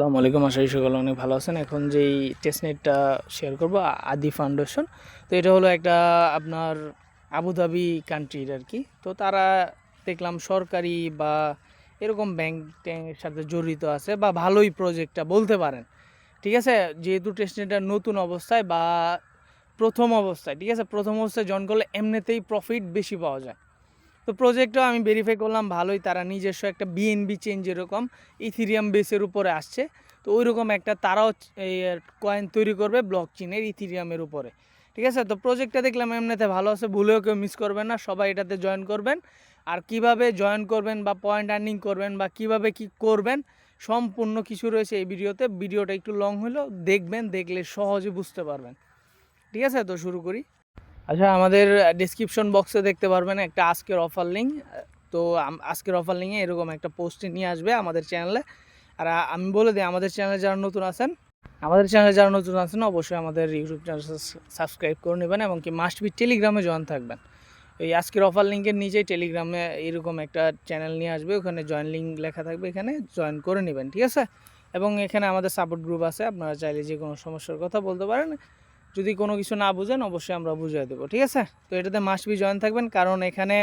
আসসালামু আলাইকুম, আশা করি সকলে অনেক ভালো আছেন। এখন যেই টেস্টনেটটা শেয়ার করব আদি ফাউন্ডেশন, তো এটা হলো একটা আপনার আবুধাবি কান্ট্রির আর কি। তো তারা দেখলাম সরকারি বা এরকম ব্যাংক ট্যাঙ্কের সাথে জড়িত আছে বা ভালোই প্রজেক্টটা বলতে পারেন। ঠিক আছে, যেহেতু টেস্টনেটটা নতুন অবস্থায় বা প্রথম অবস্থায়, ঠিক আছে, প্রথম অবস্থায় জয়েন করলে এমনিতেই প্রফিট বেশি পাওয়া যায়। তো প্রজেক্টটাও আমি ভেরিফাই করলাম ভালোই, তারা নিজস্ব একটা বিএনবি চেঞ্জ এরকম ইথিরিয়াম বেসের উপরে আসছে। তো ওই রকম একটা তারাও এই কয়েন তৈরি করবে ব্লক চেনের ইথিরিয়ামের উপরে। ঠিক আছে, তো প্রজেক্টটা দেখলাম এমনিতে ভালো আছে, ভুলেও কেউ মিস করবেন না, সবাই এটাতে জয়েন করবেন। আর কিভাবে জয়েন করবেন বা পয়েন্ট আর্নিং করবেন বা কিভাবে কি করবেন সম্পূর্ণ কিছু রয়েছে এই ভিডিওতে। ভিডিওটা একটু লং হলেও দেখবেন, দেখলে সহজে বুঝতে পারবেন। ঠিক আছে, তো শুরু করি। আচ্ছা, আমাদের ডিসক্রিপশন বক্সে দেখতে পারবেন একটা আজকের অফার লিঙ্ক। তো আজকের অফার লিঙ্কে এরকম একটা পোস্টে নিয়ে আসবে আমাদের চ্যানেলে। আর আমি বলে দিই, আমাদের চ্যানেলে যারা নতুন আছেন অবশ্যই আমাদের ইউটিউব চ্যানেল সাবস্ক্রাইব করে নেবেন এবং কি মাস্ট বি টেলিগ্রামে জয়েন থাকবেন। এই আজকের অফার লিঙ্কের নিচেই টেলিগ্রামে এরকম একটা চ্যানেল নিয়ে আসবে, ওখানে জয়েন লিঙ্ক লেখা থাকবে, এখানে জয়েন করে নেবেন। ঠিক আছে, এবং এখানে আমাদের সাপোর্ট গ্রুপ আছে, আপনারা চাইলে যে কোনো সমস্যার কথা বলতে পারেন। যদি কোনো কিছু না বুঝেন অবশ্যই আমরা বুঝিয়ে দেবো। ঠিক আছে, তো এটাতে মাস্ট বি জয়েন থাকবেন, কারণ এখানে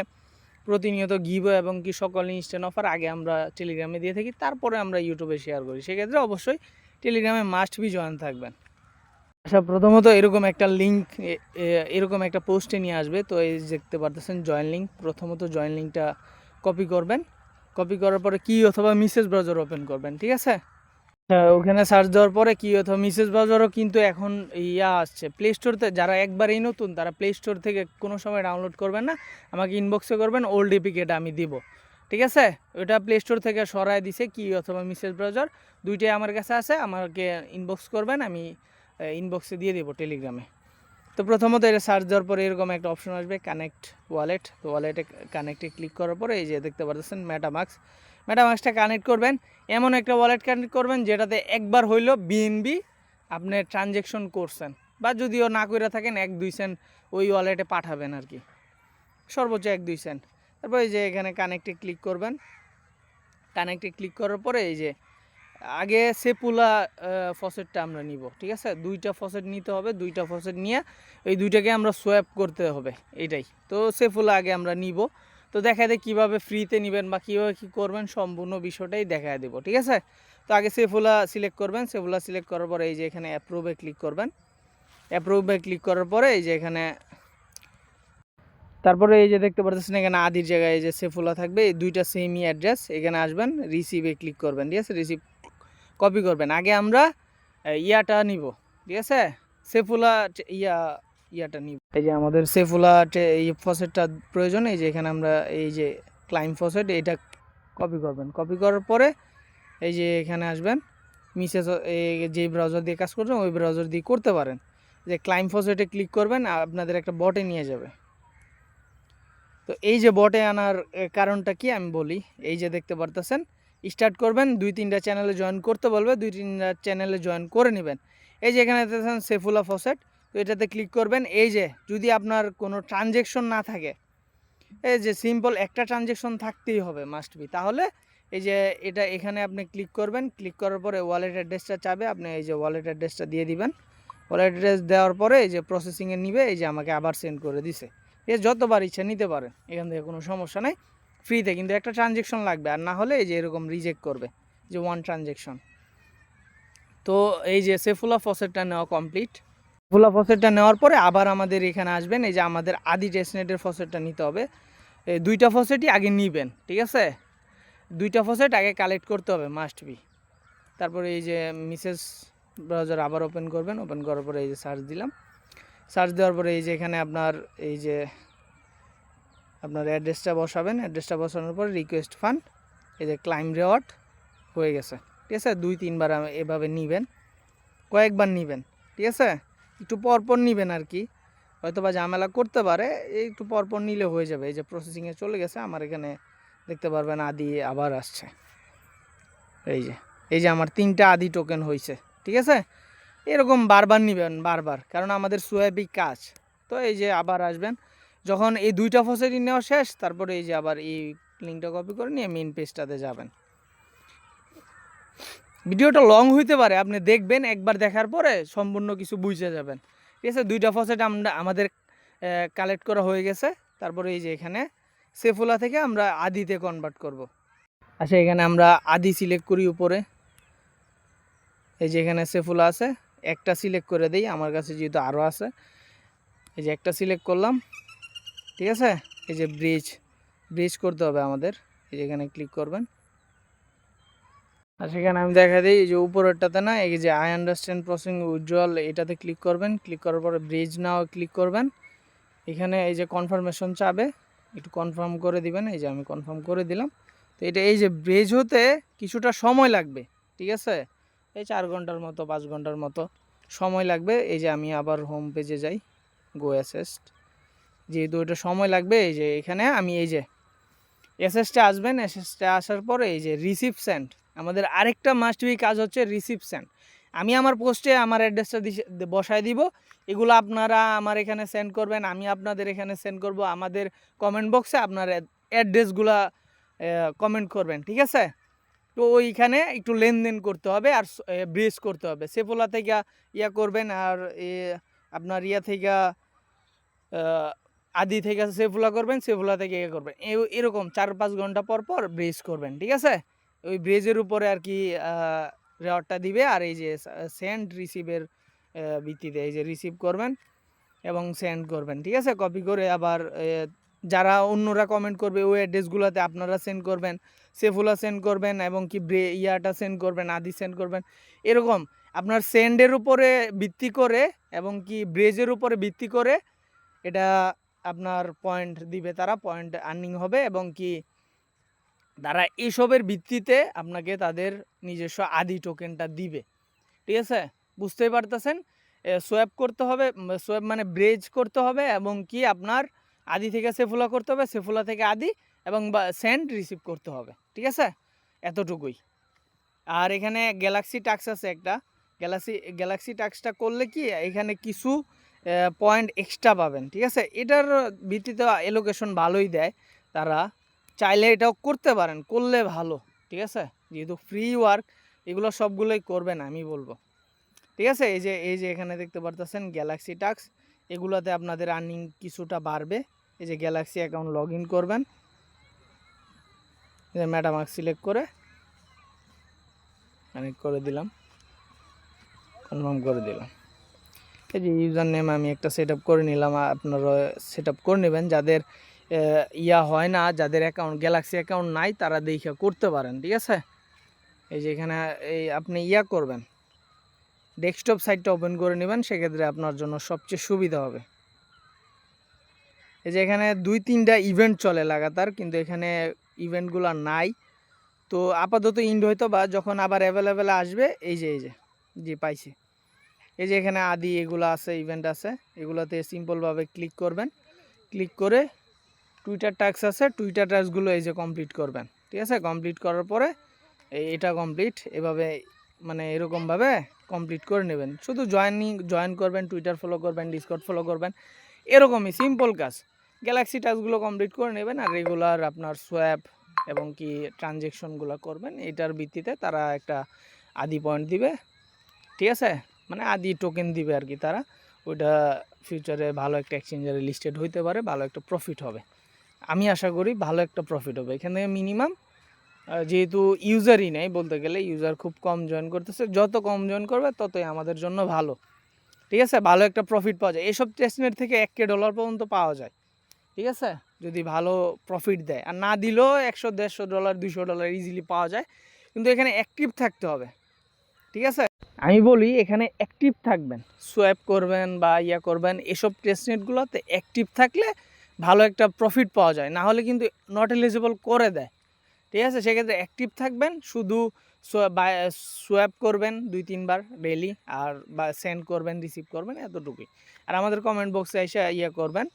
প্রতিনিয়ত গিভ এবং কি সকল ইনস্ট্যান্ট অফার আগে আমরা টেলিগ্রামে দিয়ে থাকি, তারপরে আমরা ইউটিউবে শেয়ার করি। সেক্ষেত্রে অবশ্যই টেলিগ্রামে মাস্ট বি জয়েন থাকবেন। আচ্ছা, প্রথমত এরকম একটা লিঙ্ক, এরকম একটা পোস্টে নিয়ে আসবে। তো এই দেখতে পারতেছেন জয়েন লিঙ্ক। প্রথমত জয়েন লিঙ্কটা কপি করবেন, কপি করার পরে কি অথবা মিসেস ব্রাউজার ওপেন করবেন। ঠিক আছে, ওখানে সার্চ দেওয়ার পরে কি অথবা মিসেস ব্রাউজারও কিন্তু এখন আসছে প্লে স্টোরতে। যারা একবারেই নতুন তারা প্লে স্টোর থেকে কোনো সময় ডাউনলোড করবেন না, আমাকে ইনবক্সে করবেন, ওল্ড এপিকেটা আমি দিব। ঠিক আছে, ওটা প্লে স্টোর থেকে সরাই দিছে কি অথবা মিসেস ব্রাউজার, দুইটাই আমার কাছে আছে। আমাকে ইনবক্স করবেন, আমি ইনবক্সে দিয়ে দেবো টেলিগ্রামে। তো প্রথমত এটা সার্চ দেওয়ার পরে এরকম একটা অপশন আসবে কানেক্ট ওয়ালেট। তো ওয়ালেটে কানেক্টে ক্লিক করার পরে এই যে দেখতে পাচ্ছেন মেটামাক্সটা কানেক্ট করবেন। এমন একটা ওয়ালেট কানেক্ট করবেন যেটাতে একবার হইলো বিএনবি আপনি ট্রানজ্যাকশন করছেন, বা যদিও না করে থাকেন 1-2 সেন্ট ওই ওয়ালেটে পাঠাবেন আর কি, সর্বোচ্চ 1-2 সেন্ট। তারপর এই যে এখানে কানেক্টে ক্লিক করবেন। কানেক্টে ক্লিক করার পরে এই যে আগে সেপুলা ফসেটটা আমরা নিব। ঠিক আছে, দুইটা ফসেট নিতে হবে, দুইটা ফসেট নিয়ে এই দুইটাকে আমরা সোয়াপ করতে হবে, এটাই। তো সেপুলা আগে আমরা নিব। তো দেখা দেয় কীভাবে ফ্রিতে নেবেন বা কীভাবে কী করবেন সম্পূর্ণ বিষয়টাই দেখায় দেবো। ঠিক আছে, তো আগে সেফুলা সিলেক্ট করবেন। সেফুলা সিলেক্ট করার পরে এই যে এখানে অ্যাপ্রুভে ক্লিক করবেন। অ্যাপ্রুভে ক্লিক করার পরে এই যে এখানে তারপরে এই যে দেখতে পাচ্ছেন এখানে আদির জায়গায় এই যে সেফুলা থাকবে, এই দুইটা সেমই অ্যাড্রেস। এখানে আসবেন, রিসিভে ক্লিক করবেন। ঠিক আছে, রিসিভ কপি করবেন। আগে আমরা ইয়াটা নিব। ঠিক আছে, সেফুলা ইয়াটা নিব। এই যে আমাদের সেফুলা এই ফসেটটা প্রয়োজন। এই যে এখানে আমরা এই যে ক্লাইম ফসেট এটা কপি করবেন। কপি করার পরে এই যে এখানে আসবেন, মিসেস যে ব্রাউজার দিয়ে কাজ করছেন ওই ব্রাউজার দিয়ে করতে পারেন। যে ক্লাইম ফসেটে ক্লিক করবেন, আপনাদের একটা বটে নিয়ে যাবে। তো এই যে বটে আনার কারণটা কি আমি বলি। এই যে দেখতে পারতেছেন স্টার্ট করবেন, 2-3টা চ্যানেলে জয়েন করতে বলবে, 2-3টা চ্যানেলে জয়েন করে নেবেন। এই যে এখানে দেখতেছেন সেফুলা ফসেট, তো এটাতে ক্লিক করবেন। এই যে যদি আপনার কোনো ট্রানজ্যাকশন না থাকে, এই যে সিম্পল একটা ট্রানজ্যাকশন থাকতেই হবে মাস্ট বি, তাহলে এই যে এটা এখানে আপনি ক্লিক করবেন। ক্লিক করার পরে ওয়ালেট অ্যাড্রেসটা চাবে, আপনি এই যে ওয়ালেট অ্যাড্রেসটা দিয়ে দিবেন। ওয়ালেট অ্যাড্রেস দেওয়ার পরে এই যে প্রসেসিংয়ে নিবে, এই যে আমাকে আবার সেন্ড করে দিছে। এ যতবার ইচ্ছা নিতে পারেন, এখান থেকে কোনো সমস্যা নেই, ফ্রিতে। কিন্তু একটা ট্রানজ্যাকশন লাগবে, আর না হলে এই যে এরকম রিজেক্ট করবে, যে ওয়ান ট্রানজ্যাকশন। তো এই যে সেফুলা ফসেটটা নেওয়া কমপ্লিট। সেফুলা ফসেটটা নেওয়ার পরে আবার আমাদের এখানে আসবেন, এই যে আমাদের আদি টেস্টনেটের ফসেটটা নিতে হবে। এই দুইটা ফসেটই আগে নিবেন। ঠিক আছে, দুইটা ফসেট আগে কালেক্ট করতে হবে মাস্ট বি। তারপরে এই যে মিসেস ব্রাউজার আবার ওপেন করবেন। ওপেন করার পরে এই যে সার্চ দিলাম। সার্চ দেওয়ার পরে এই যে এখানে আপনার এই যে আপনার অ্যাড্রেসটা বসাবেন। অ্যাড্রেসটা বসানোর পরে রিকোয়েস্ট ফান্ড, এই যে ক্লাইম রিওয়ার্ড হয়ে গেছে। ঠিক আছে, 2-3বার এভাবে নিবেন, কয়েকবার নিবেন। ঠিক আছে, একটু পরপর নিবেন আর কি, হয়তো বা ঝামেলা করতে পারে, একটু পরপর নিলে হয়ে যাবে। এই যে প্রসেসিংয়ে চলে গেছে, আমার এখানে দেখতে পারবেন আদি আবার আসছে। এই যে আমার 3টা আদি টোকেন হয়েছে। ঠিক আছে, এরকম বারবার নেবেন, বারবার, কারণ আমাদের সোয়াবিক কাজ। তো এই যে আবার আসবেন, যখন এই দুইটা ফসেটই নেওয়া শেষ, তারপরে এই যে আবার এই লিঙ্কটা কপি করে নিয়ে মেন পেজটাতে যাবেন। ভিডিওটা লং হইতে পারে, আপনি দেখবেন, একবার দেখার পরে সম্পূর্ণ কিছু বুঝে যাবেন। ঠিক আছে, 2টা ফসেট আমাদের কালেক্ট করা হয়ে গেছে। তারপরে এই যে এখানে সেফুলা থেকে আমরা আদিতে কনভার্ট করব। আচ্ছা, এখানে আমরা আদি সিলেক্ট করি উপরে। এই যে এখানে সেফুলা আছে, একটা সিলেক্ট করে দিই, আমার কাছে যেহেতু আরও আছে। এই যে একটা সিলেক্ট করলাম, ঠিক আছে। এই যে ব্রিজ করতে হবে আমাদের, এই যে এখানে ক্লিক করবেন। আর সেখানে আমি দেখা দিই এই যে উপরেরটাতে না, এই যে আই আন্ডারস্ট্যান্ড প্রসেসিং উইথড্রয়াল, এটাতে ক্লিক করবেন। ক্লিক করার পরে ব্রিজ নাও ক্লিক করবেন। এখানে এই যে কনফার্মেশন চাবে, একটু কনফার্ম করে দিবেন। এই যে আমি কনফার্ম করে দিলাম। তো এটা এই যে ব্রিজ হতে কিছুটা সময় লাগবে, ঠিক আছে। এই 4 ঘন্টার মতো 5 ঘন্টার মতো সময় লাগবে। এই যে আমি আবার হোম পেজে যাই, গো অ্যাসেস্ট, যেহেতু এটা সময় লাগবে। এই যে এখানে আমি এই যে এসএসটা আসবেন, এসএসটা আসার পরে এই যে রিসিভ সেন্ড, আমাদের আরেকটা মাস্ট বি কাজ হচ্ছে রিসিভ সেন্ড। আমি আমার পোস্টে আমার অ্যাড্রেসটা বসায় দিব, এগুলো আপনারা আমার এখানে সেন্ড করবেন, আমি আপনাদের এখানে সেন্ড করব। আমাদের কমেন্ট বক্সে আপনার অ্যাড্রেসগুলা কমেন্ট করবেন, ঠিক আছে। তো ওইখানে একটু লেনদেন করতে হবে আর ব্রিজ করতে হবে। সেফোলা থেকে ইয়া করবেন, আর আপনার ইয়া থেকে আদি থেকে সেফুলা করবেন, সেফুলা থেকে ইয়ে করবেন, এরকম 4-5 ঘন্টা পর পর ব্রিজ করবেন, ঠিক আছে। ওই ব্রিজের উপরে আর কি রেওয়ার্ডটা দিবে। আর এই যে সেন্ড রিসিভের ভিত্তিতে এই যে রিসিভ করবেন এবং সেন্ড করবেন, ঠিক আছে। কপি করে আবার যারা অন্যরা কমেন্ট করবে ওই অ্যাড্রেসগুলোতে আপনারা সেন্ড করবেন, সেফুলা সেন্ড করবেন এবং কি ইয়াটা সেন্ড করবেন, আদি সেন্ড করবেন। এরকম আপনার সেন্ডের উপরে ভিত্তি করে এবং কি ব্রিজের উপরে ভিত্তি করে এটা আপনার পয়েন্ট দিবে, তারা পয়েন্ট আর্নিং হবে এবং কি তারা এইসবের ভিত্তিতে আপনাকে তাদের নিজস্ব আদি টোকেনটা দিবে, ঠিক আছে। বুঝতেই পারতেছেন, সোয়াপ করতে হবে, সোয়াপ মানে ব্রিজ করতে হবে এবং কি আপনার আদি থেকে সেফুলা করতে হবে, সেফুলা থেকে আদি এবং সেন্ড রিসিভ করতে হবে, ঠিক আছে। এতটুকুই। আর এখানে গ্যালাক্সি টাস্ক আছে একটা, গ্যালাক্সি টাস্কটা করলে কি এখানে কিছু পয়েন্ট এক্সট্রা পাবেন, ঠিক আছে। এটার ভিত্তিতে এলোকেশন ভালোই দেয়, তারা চাইলে এটাও করতে পারেন, করলে ভালো, ঠিক আছে। যেহেতু ফ্রি ওয়ার্ক, এগুলো সবগুলোই করবেন আমি বলবো, ঠিক আছে। এই যে এখানে দেখতে পারতেছেন গ্যালাক্সি টাস্ক, এগুলোতে আপনাদের আর্নিং কিছুটা বাড়বে। এই যে গ্যালাক্সি অ্যাকাউন্ট লগ ইন করবেন, এই যে ম্যাটামার্ক সিলেক্ট করে কানেক্ট করে দিলাম, কনফার্ম করে দিলাম। এই যে ইউজার নেম আমি একটা সেট আপ করে নিলাম, আপনারা সেট আপ করে নেবেন। যাদের ইয়া হয় না, যাদের অ্যাকাউন্ট গ্যালাক্সি অ্যাকাউন্ট নাই, তারা দেখে করতে পারেন, ঠিক আছে। এই যে এখানে এই আপনি ইয়া করবেন, ডেস্কটপ সাইটটা ওপেন করে নেবেন, সেক্ষেত্রে আপনার জন্য সবচেয়ে সুবিধা হবে। এই যে এখানে 2-3টা ইভেন্ট চলে লাগাতার, কিন্তু এখানে ইভেন্টগুলো নাই। তো আপাতত ইন্ড হয়তো বা যখন আবার অ্যাভেলেবেল আসবে, এই যে জি পাইছি। এই যে এখানে আদি এগুলো আছে, ইভেন্ট আছে, এগুলোতে সিম্পলভাবে ক্লিক করবেন। ক্লিক করে টুইটার টাস্ক আছে, টুইটার টাস্কগুলো এই যে কমপ্লিট করবেন, ঠিক আছে। কমপ্লিট করার পরে এটা কমপ্লিট, এভাবে মানে এরকমভাবে কমপ্লিট করে নেবেন। শুধু জয়েন করবেন, টুইটার ফলো করবেন, ডিসকর্ড ফলো করবেন, এরকমই সিম্পল কাজ। গ্যালাক্সি টাস্কগুলো কমপ্লিট করে নেবেন আর রেগুলার আপনার সোয়াপ এবং কি ট্রানজ্যাকশনগুলো করবেন। এটার ভিত্তিতে তারা একটা আদি পয়েন্ট দিবে, ঠিক আছে, মানে আদি টোকেন দিবে আর কি তারা। ওইটা ফিউচারে ভালো একটা এক্সচেঞ্জারে লিস্টেড হইতে পারে, ভালো একটা প্রফিট হবে। আমি আশা করি ভালো একটা প্রফিট হবে এখানে। মিনিমাম যেহেতু ইউজারই নেই বলতে গেলে, ইউজার খুব কম জয়েন করতেছে, যত কম জয়েন করবে ততই আমাদের জন্য ভালো, ঠিক আছে। ভালো একটা প্রফিট পাওয়া যায়, এসব টেস্টনেট থেকে $1,000 পর্যন্ত পাওয়া যায়, ঠিক আছে, যদি ভালো প্রফিট দেয়। আর না দিলেও $100-150 $200 ইজিলি পাওয়া যায়, কিন্তু এখানে অ্যাক্টিভ থাকতে হবে, ঠিক আছে। আমি বলি এখানে অ্যাক্টিভ থাকবেন, সোয়াপ করবেন বা ইয়া করবেন, এসব টেস্টনেটগুলোতে অ্যাক্টিভ থাকলে ভালো একটা প্রফিট পাওয়া যায়, না হলে কিন্তু নট এলিজিবল করে দেয়, ঠিক আছে। সেক্ষেত্রে অ্যাক্টিভ থাকবেন, শুধু সোয়াপ করবেন 2-3 বার ডেইলি, আর বা সেন্ড করবেন, রিসিভ করবেন, এতটুকুই। আর আমাদের কমেন্ট বক্সে এসে ইয়ে করবেন,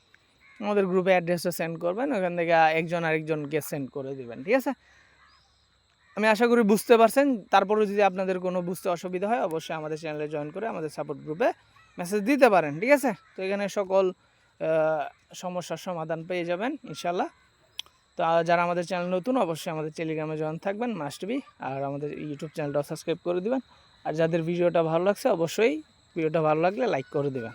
আমাদের গ্রুপে অ্যাড্রেসটা সেন্ড করবেন, ওখান থেকে একজন আরেকজনকে সেন্ড করে দিবেন, ঠিক আছে। আমি আশা করি বুঝতে পারছেন। তারপরে যদি আপনাদের কোনো বুঝতে অসুবিধা হয়, অবশ্যই আমাদের চ্যানেলে জয়েন করে আমাদের সাপোর্ট গ্রুপে মেসেজ দিতে পারেন, ঠিক আছে। তো এখানে সকল সমস্যার সমাধান পেয়ে যাবেন ইনশাল্লাহ। তো যারা আমাদের চ্যানেল নতুন অবশ্যই আমাদের টেলিগ্রামে জয়েন থাকবেন মাস্ট বি, আর আমাদের ইউটিউব চ্যানেলটাও সাবস্ক্রাইব করে দিবেন। আর যাদের ভিডিওটা ভালো লাগছে অবশ্যই ভিডিওটা ভালো লাগলে লাইক করে দেবেন।